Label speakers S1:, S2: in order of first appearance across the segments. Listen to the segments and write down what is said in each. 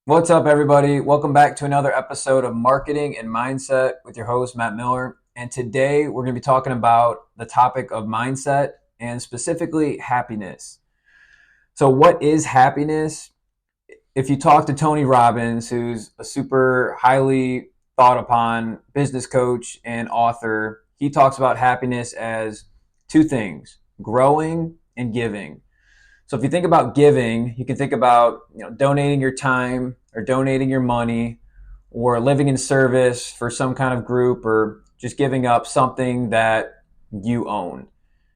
S1: What's up, everybody? Welcome back to another episode of Marketing and Mindset with your host, Matt Miller. And today we're going to be talking about the topic of mindset and specifically happiness. So, what is happiness? If you talk to Tony Robbins, who's a super highly thought upon business coach and author, he talks about happiness as two things: growing and giving. So if you think about giving, you can think about donating your time or donating your money or living in service for some kind of group or just giving up something that you own.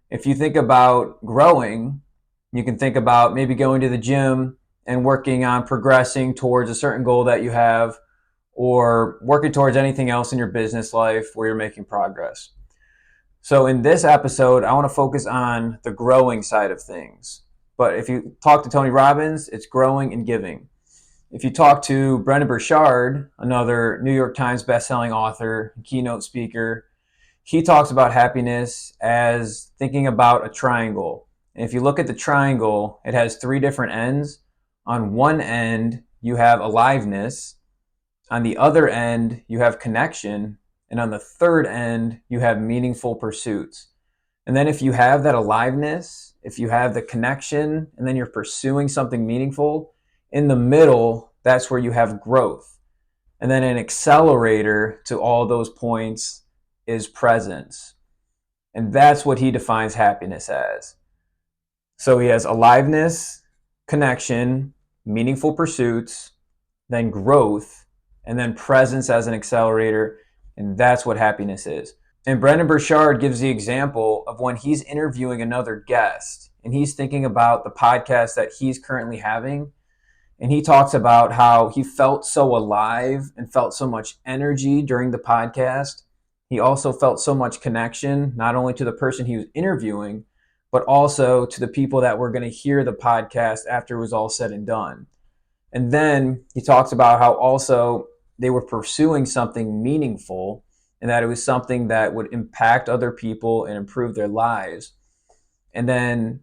S1: If you think about growing, you can think about maybe going to the gym and working on progressing towards a certain goal that you have or working towards anything else in your business life where you're making progress. So in this episode, I want to focus on the growing side of things. But if you talk to Tony Robbins, it's growing and giving. If you talk to Brendon Burchard, another New York Times bestselling author, keynote speaker, he talks about happiness as thinking about a triangle. And if you look at the triangle, it has three different ends. On one end, you have aliveness. On the other end, you have connection. And on the third end, you have meaningful pursuits. And then if you have that aliveness, if you have the connection, and then you're pursuing something meaningful, in the middle, that's where you have growth. And then an accelerator to all those points is presence. And that's what he defines happiness as. So he has aliveness, connection, meaningful pursuits, then growth, and then presence as an accelerator. And that's what happiness is. And Brendon Burchard gives the example of when he's interviewing another guest and he's thinking about the podcast that he's currently having. And he talks about how he felt so alive and felt so much energy during the podcast. He also felt so much connection, not only to the person he was interviewing, but also to the people that were going to hear the podcast after it was all said and done. And then he talks about how also they were pursuing something meaningful and that it was something that would impact other people and improve their lives. And then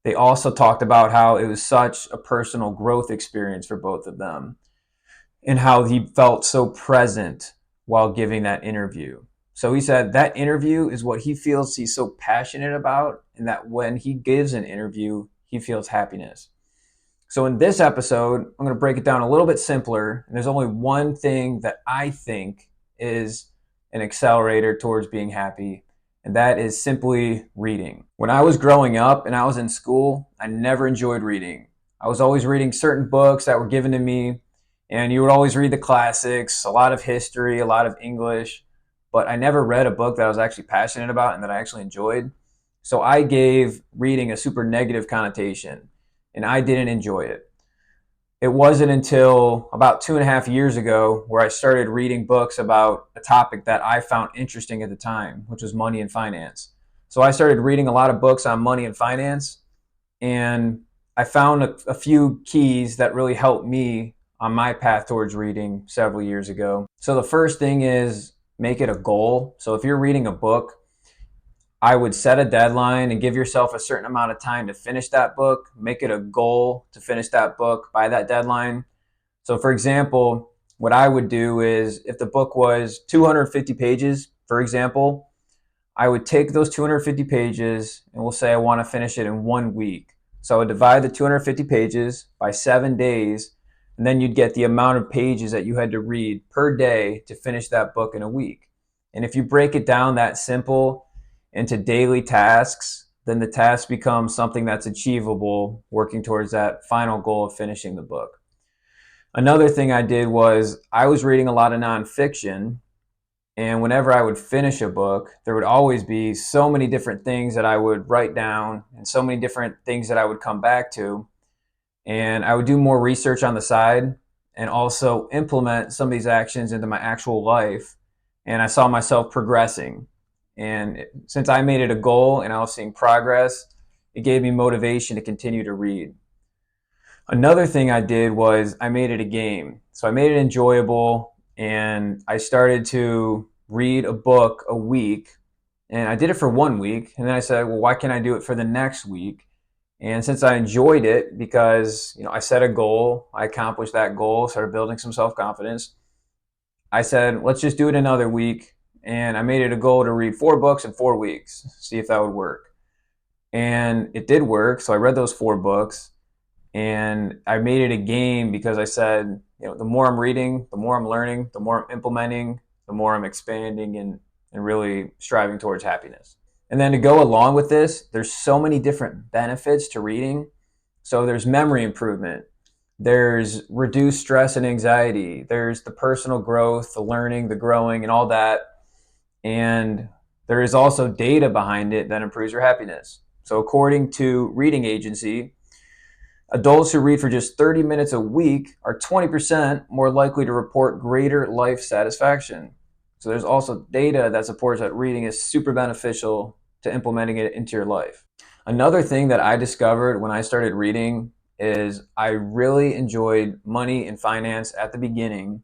S1: they also talked about how it was such a personal growth experience for both of them and how he felt so present while giving that interview. So he said that interview is what he feels he's so passionate about, and that when he gives an interview, he feels happiness. So in this episode, I'm going to break it down a little bit simpler. And there's only one thing that I think is an accelerator towards being happy, and that is simply reading. When I was growing up and I was in school, I never enjoyed reading. I was always reading certain books that were given to me, and you would always read the classics, a lot of history, a lot of English, but I never read a book that I was actually passionate about and that I actually enjoyed. So I gave reading a super negative connotation, and I didn't enjoy it. It wasn't until about 2.5 years ago where I started reading books about a topic that I found interesting at the time, which was money and finance. So I started reading a lot of books on money and finance, and I found a few keys that really helped me on my path towards reading several years ago. So the first thing is make it a goal. So if you're reading a book, I would set a deadline and give yourself a certain amount of time to finish that book. Make it a goal to finish that book by that deadline. So for example, what I would do is if the book was 250 pages, for example, I would take those 250 pages and we'll say I want to finish it in 1 week. So I would divide the 250 pages by 7 days, and then you'd get the amount of pages that you had to read per day to finish that book in a week. And if you break it down that simple into daily tasks, then the task becomes something that's achievable, working towards that final goal of finishing the book. Another thing I did was I was reading a lot of nonfiction, and whenever I would finish a book, there would always be so many different things that I would write down and so many different things that I would come back to. And I would do more research on the side and also implement some of these actions into my actual life. And I saw myself progressing. And since I made it a goal and I was seeing progress, it gave me motivation to continue to read. Another thing I did was I made it a game. So I made it enjoyable, and I started to read a book a week. And I did it for 1 week. And then I said, well, why can't I do it for the next week? And since I enjoyed it because, I set a goal, I accomplished that goal, started building some self-confidence, I said, let's just do it another week. And I made it a goal to read 4 books in 4 weeks, see if that would work. And it did work. So I read those 4 books and I made it a game because I said, the more I'm reading, the more I'm learning, the more I'm implementing, the more I'm expanding and really striving towards happiness. And then to go along with this, there's so many different benefits to reading. So there's memory improvement, there's reduced stress and anxiety, there's the personal growth, the learning, the growing, and all that. And there is also data behind it that improves your happiness. So according to Reading Agency, adults who read for just 30 minutes a week are 20% more likely to report greater life satisfaction. So there's also data that supports that reading is super beneficial to implementing it into your life. Another thing that I discovered when I started reading is I really enjoyed money and finance at the beginning.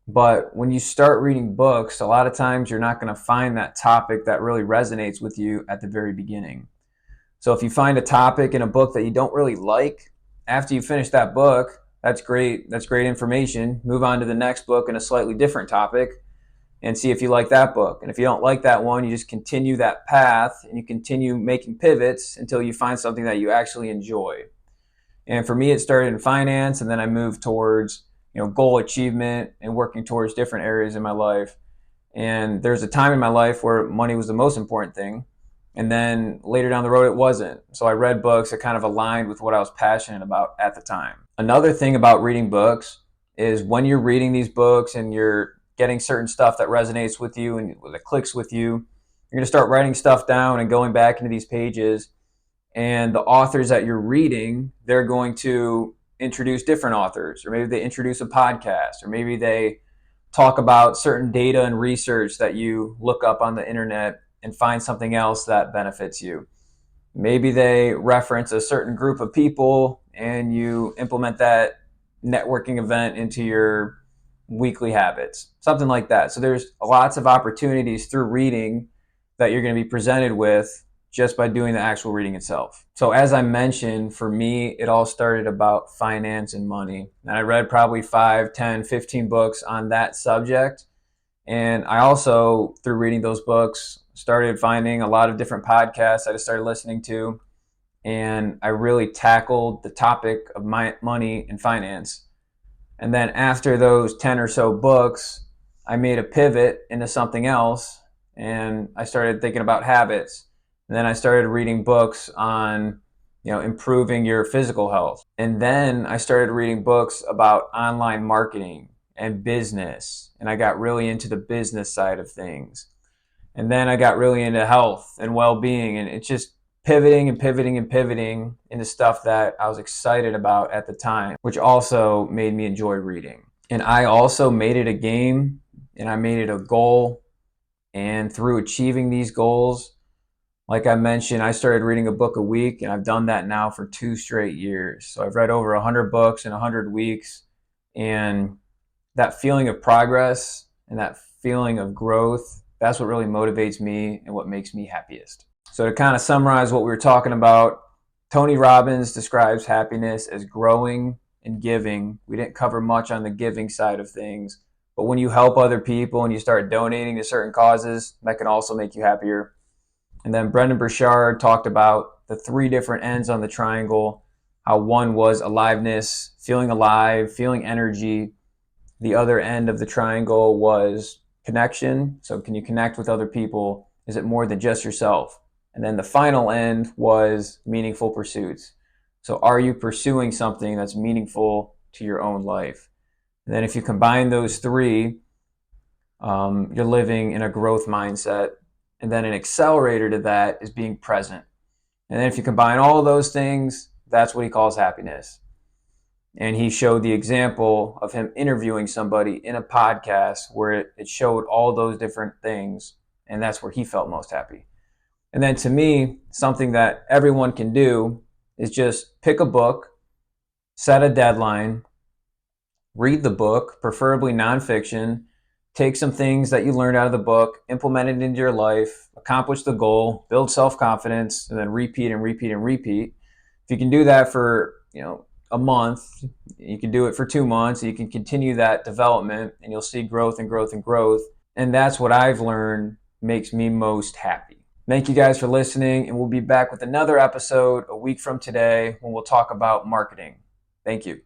S1: But when you start reading books, a lot of times you're not going to find that topic that really resonates with you at the very beginning. So if you find a topic in a book that you don't really like, after you finish that book, that's great. That's great information. Move on to the next book in a slightly different topic and see if you like that book. And if you don't like that one, you just continue that path and you continue making pivots until you find something that you actually enjoy. And for me, it started in finance, and then I moved towards goal achievement and working towards different areas in my life. And there's a time in my life where money was the most important thing. And then later down the road, it wasn't. So I read books that kind of aligned with what I was passionate about at the time. Another thing about reading books is when you're reading these books and you're getting certain stuff that resonates with you and that clicks with you, you're going to start writing stuff down and going back into these pages. And the authors that you're reading, they're going to introduce different authors, or maybe they introduce a podcast, or maybe they talk about certain data and research that you look up on the internet and find something else that benefits you. Maybe they reference a certain group of people and you implement that networking event into your weekly habits, something like that. So there's lots of opportunities through reading that you're going to be presented with just by doing the actual reading itself. So as I mentioned, for me, it all started about finance and money. And I read probably 5, 10, 15 books on that subject. And I also, through reading those books, started finding a lot of different podcasts I just started listening to. And I really tackled the topic of money and finance. And then after those 10 or so books, I made a pivot into something else. And I started thinking about habits. And then I started reading books on, improving your physical health. And then I started reading books about online marketing and business. And I got really into the business side of things. And then I got really into health and well-being. And it's just pivoting and pivoting and pivoting into stuff that I was excited about at the time, which also made me enjoy reading. And I also made it a game and I made it a goal. And through achieving these goals, like I mentioned, I started reading a book a week, and I've done that now for 2 straight years. So I've read over 100 books in 100 weeks, and that feeling of progress and that feeling of growth, that's what really motivates me and what makes me happiest. So to kind of summarize what we were talking about, Tony Robbins describes happiness as growing and giving. We didn't cover much on the giving side of things, but when you help other people and you start donating to certain causes, that can also make you happier. And then Brendon Burchard talked about the 3 different ends on the triangle, how one was aliveness, feeling alive, feeling energy. The other end of the triangle was connection. So can you connect with other people? Is it more than just yourself? And then the final end was meaningful pursuits. So are you pursuing something that's meaningful to your own life? And then if you combine those 3, you're living in a growth mindset. And then an accelerator to that is being present. And then if you combine all of those things, that's what he calls happiness. And he showed the example of him interviewing somebody in a podcast where it showed all those different things. And that's where he felt most happy. And then to me, something that everyone can do is just pick a book, set a deadline, read the book, preferably nonfiction, take some things that you learned out of the book, implement it into your life, accomplish the goal, build self-confidence, and then repeat and repeat and repeat. If you can do that for, a month, you can do it for 2 months, you can continue that development and you'll see growth and growth and growth. And that's what I've learned makes me most happy. Thank you guys for listening, and we'll be back with another episode a week from today when we'll talk about marketing. Thank you.